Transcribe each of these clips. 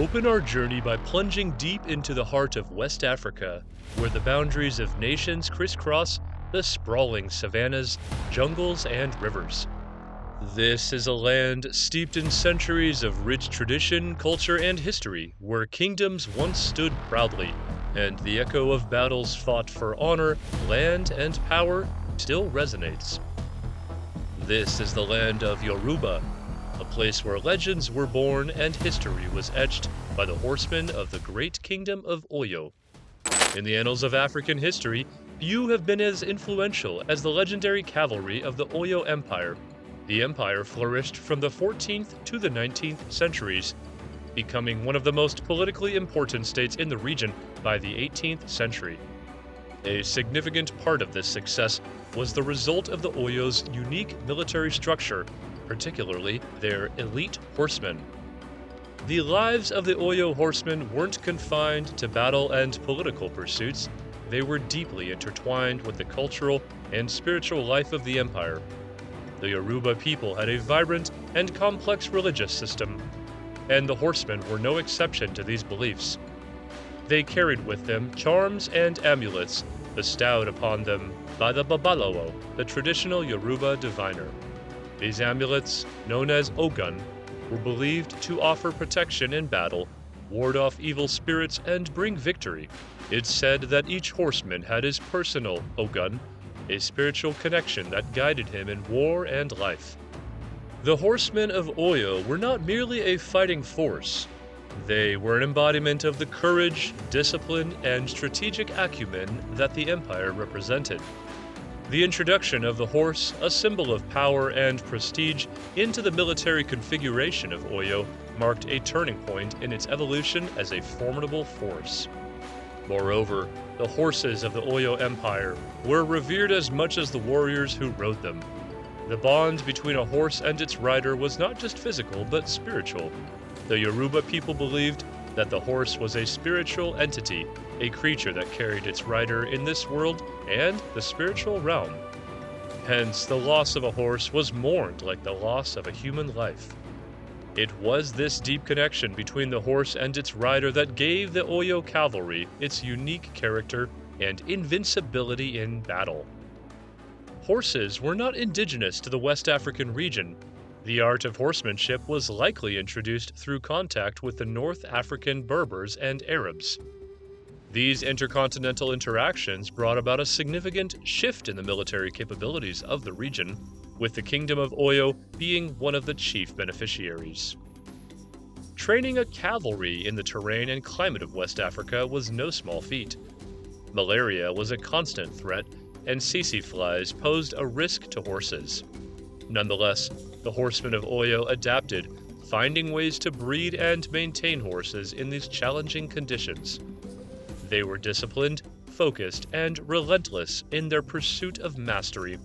open our journey by plunging deep into the heart of West Africa, where the boundaries of nations crisscross the sprawling savannas, jungles, and rivers. This is a land steeped in centuries of rich tradition, culture, and history, where kingdoms once stood proudly, and the echo of battles fought for honor, land, and power still resonates. This is the land of Yoruba, a place where legends were born and history was etched by the horsemen of the great kingdom of Oyo. In the annals of African history, few have been as influential as the legendary cavalry of the Oyo Empire. The empire flourished from the 14th to the 19th centuries, becoming one of the most politically important states in the region by the 18th century. A significant part of this success was the result of the Oyo's unique military structure, particularly their elite horsemen. The lives of the Oyo horsemen weren't confined to battle and political pursuits. They were deeply intertwined with the cultural and spiritual life of the empire. The Yoruba people had a vibrant and complex religious system, and the horsemen were no exception to these beliefs. They carried with them charms and amulets bestowed upon them by the Babalawo, the traditional Yoruba diviner. These amulets, known as ogun, were believed to offer protection in battle, ward off evil spirits, and bring victory. It's said that each horseman had his personal ogun, a spiritual connection that guided him in war and life. The horsemen of Oyo were not merely a fighting force. They were an embodiment of the courage, discipline, and strategic acumen that the empire represented. The introduction of the horse, a symbol of power and prestige, into the military configuration of Oyo marked a turning point in its evolution as a formidable force. Moreover, the horses of the Oyo Empire were revered as much as the warriors who rode them. The bond between a horse and its rider was not just physical but spiritual. The Yoruba people believed that the horse was a spiritual entity, a creature that carried its rider in this world and the spiritual realm. Hence, the loss of a horse was mourned like the loss of a human life. It was this deep connection between the horse and its rider that gave the Oyo cavalry its unique character and invincibility in battle. Horses were not indigenous to the West African region. The art of horsemanship was likely introduced through contact with the North African Berbers and Arabs. These intercontinental interactions brought about a significant shift in the military capabilities of the region, with the Kingdom of Oyo being one of the chief beneficiaries. Training a cavalry in the terrain and climate of West Africa was no small feat. Malaria was a constant threat, and tsetse flies posed a risk to horses. Nonetheless, the horsemen of Oyo adapted, finding ways to breed and maintain horses in these challenging conditions. They were disciplined, focused, and relentless in their pursuit of mastery,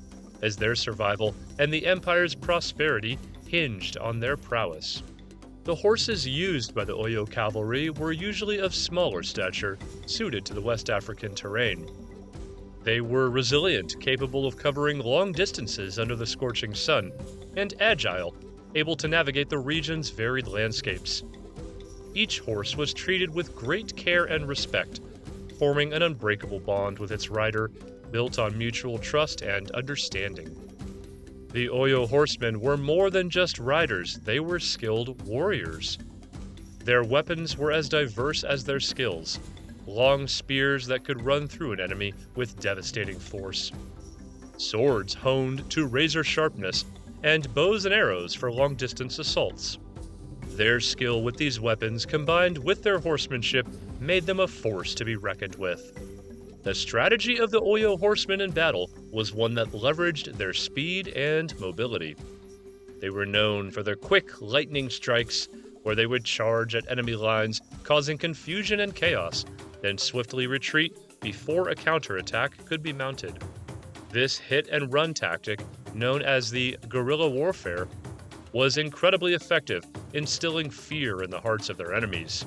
as their survival and the empire's prosperity hinged on their prowess. The horses used by the Oyo cavalry were usually of smaller stature, suited to the West African terrain. They were resilient, capable of covering long distances under the scorching sun, and agile, able to navigate the region's varied landscapes. Each horse was treated with great care and respect, forming an unbreakable bond with its rider, built on mutual trust and understanding. The Oyo horsemen were more than just riders, they were skilled warriors. Their weapons were as diverse as their skills, long spears that could run through an enemy with devastating force, swords honed to razor sharpness, and bows and arrows for long-distance assaults. Their skill with these weapons, combined with their horsemanship, made them a force to be reckoned with. The strategy of the Oyo horsemen in battle was one that leveraged their speed and mobility. They were known for their quick, lightning strikes, where they would charge at enemy lines, causing confusion and chaos, then swiftly retreat before a counterattack could be mounted. This hit-and-run tactic, known as the guerrilla warfare, was incredibly effective, instilling fear in the hearts of their enemies.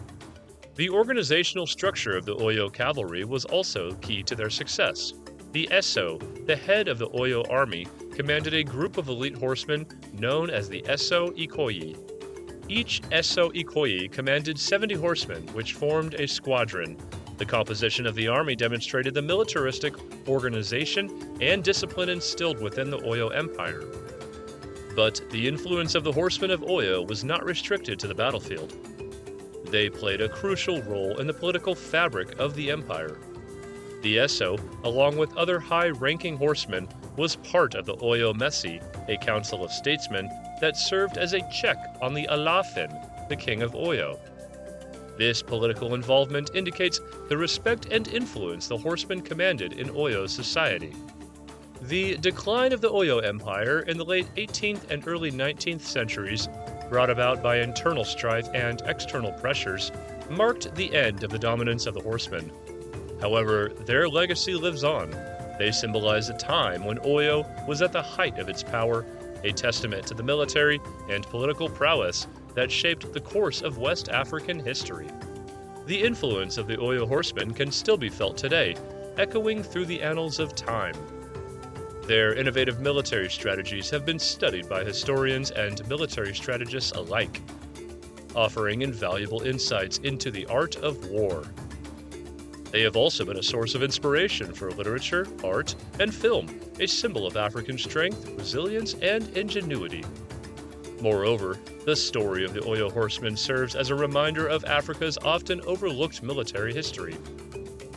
The organizational structure of the Oyo cavalry was also key to their success. The Eso, the head of the Oyo army, commanded a group of elite horsemen known as the Eso Ikoyi. Each Eso Ikoyi commanded 70 horsemen, which formed a squadron. The composition of the army demonstrated the militaristic organization and discipline instilled within the Oyo Empire. But the influence of the Horsemen of Oyo was not restricted to the battlefield. They played a crucial role in the political fabric of the empire. The Eso, along with other high-ranking horsemen, was part of the Oyo Messi, a council of statesmen that served as a check on the Alafin, the king of Oyo. This political involvement indicates the respect and influence the horsemen commanded in Oyo society. The decline of the Oyo Empire in the late 18th and early 19th centuries, brought about by internal strife and external pressures, marked the end of the dominance of the horsemen. However, their legacy lives on. They symbolize a time when Oyo was at the height of its power, a testament to the military and political prowess that shaped the course of West African history. The influence of the Oyo horsemen can still be felt today, echoing through the annals of time. Their innovative military strategies have been studied by historians and military strategists alike, offering invaluable insights into the art of war. They have also been a source of inspiration for literature, art, and film, a symbol of African strength, resilience, and ingenuity. Moreover, the story of the Oyo horsemen serves as a reminder of Africa's often overlooked military history.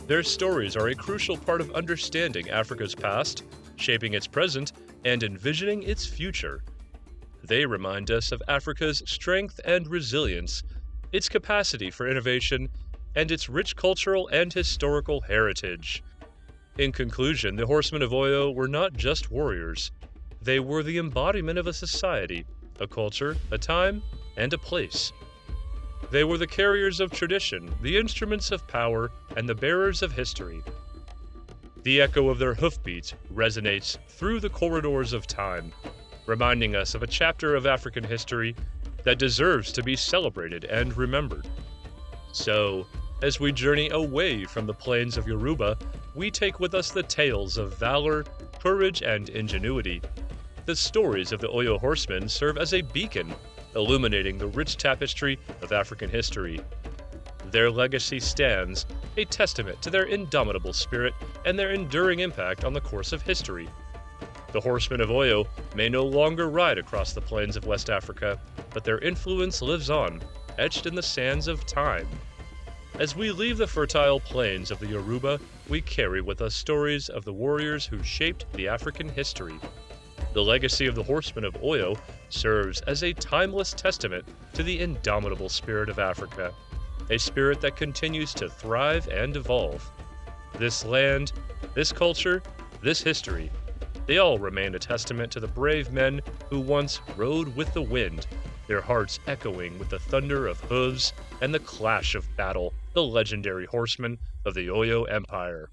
Their stories are a crucial part of understanding Africa's past, shaping its present, and envisioning its future. They remind us of Africa's strength and resilience, its capacity for innovation, and its rich cultural and historical heritage. In conclusion, the Horsemen of Oyo were not just warriors. They were the embodiment of a society, a culture, a time, and a place. They were the carriers of tradition, the instruments of power, and the bearers of history. The echo of their hoofbeats resonates through the corridors of time, reminding us of a chapter of African history that deserves to be celebrated and remembered. So, as we journey away from the plains of Yoruba, we take with us the tales of valor, courage, and ingenuity. The stories of the Oyo horsemen serve as a beacon, illuminating the rich tapestry of African history. Their legacy stands, a testament to their indomitable spirit and their enduring impact on the course of history. The Horsemen of Oyo may no longer ride across the plains of West Africa, but their influence lives on, etched in the sands of time. As we leave the fertile plains of the Yoruba, we carry with us stories of the warriors who shaped the African history. The legacy of the Horsemen of Oyo serves as a timeless testament to the indomitable spirit of Africa, a spirit that continues to thrive and evolve. This land, this culture, this history, they all remain a testament to the brave men who once rode with the wind, their hearts echoing with the thunder of hooves and the clash of battle, the legendary horsemen of the Oyo Empire.